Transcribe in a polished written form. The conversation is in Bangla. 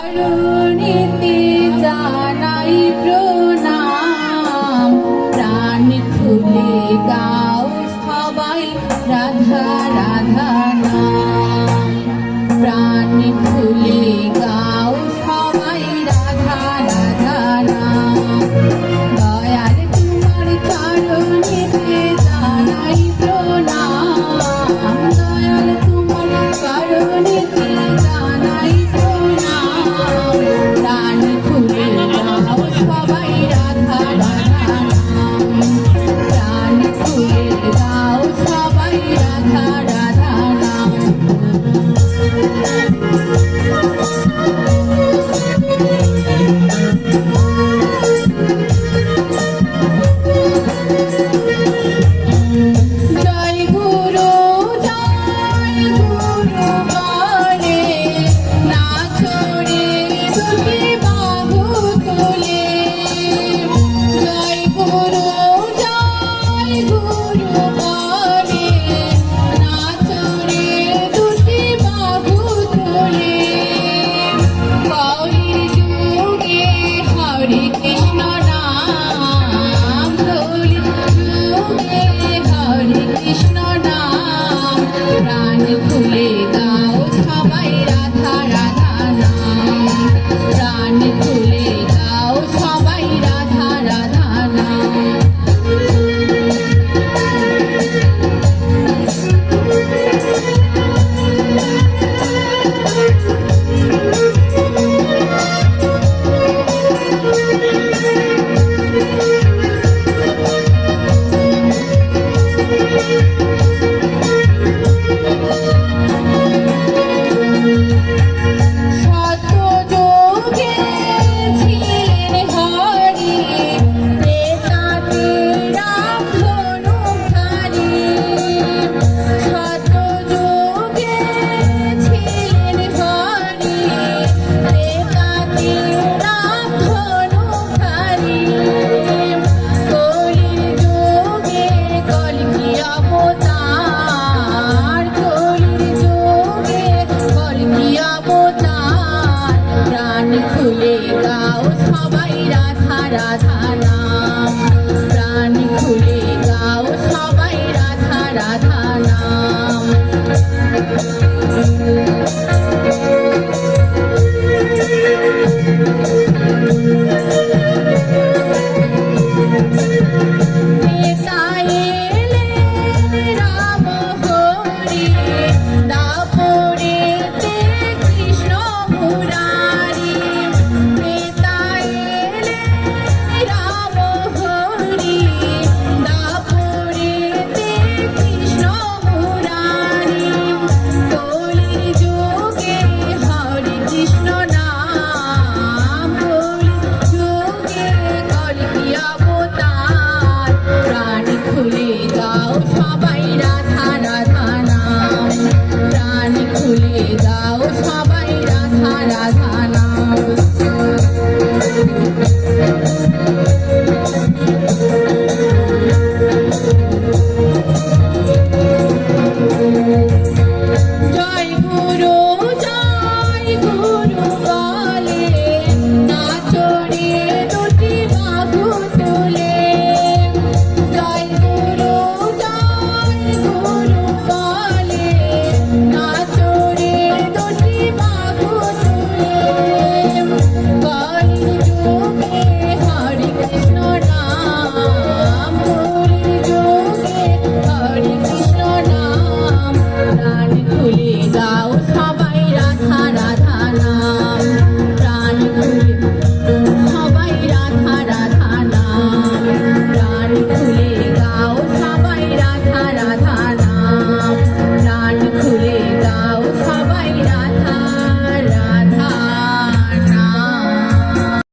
চরণেতে জানাই প্রণাম, প্রাণ খুলে গাও সবাই রাধা রাধা নাম। প্রাণ খুলে গাও সবাই রাধা রাধা নাম। দয়াল তোমার চরণেতে জানাই প্রণাম, দয়াল তোমার চরণেতে জানাই প্রণাম। প্রাণ খুলে গাও সবাই রাধা রাধা নাম। প্রাণ খুলে গাও সবাই রাধা রাধা নাম। জয় গুরু জয় গুরু বলে, নাচো রে দুটি বাহু তুলে। জয় গুরু বলে, নাচো রে দুটি বাহু তুলে। গৌরী যুগে হরে কৃষ্ণ নাম, গৌরী যুগে হরে কৃষ্ণ নাম। প্রাণ খুলে গাও সবাই রাধা রাধা নাম। প্রাণ খুলে গাও সবাই রাধা রাধা নাম। সত্যযুগে ছিলেন হরি, ত্রেতাতে রাম ধনুধারী। সত্যযুগে ছিলেন হরি, ত্রেতাতে রাম ধনুধারী। কলিযুগে কল্কি অবতার, কলিযুগে কল্কি অবতার। প্রাণ খুলে গাও সবাই রাধা রাধা নাম। প্রাণ খুলে গাও সবাই রাধা রাধা নাম। ত্রেতা এলেন রাম হরি, দাপরেতে কৃষ্ণ মুরারি। ত্রেতা এলেন রাম হরি, দাপরেতে কৃষ্ণ মুরারি। কলিযুগে হরে কৃষ্ণ নাম, কলিযুগে কল্কি অবতার। প্রাণ খুলে গাও সবাই রাধা রাধা নাম। প্রাণ খুলে গাও সবাই রাধা রাধা নাম।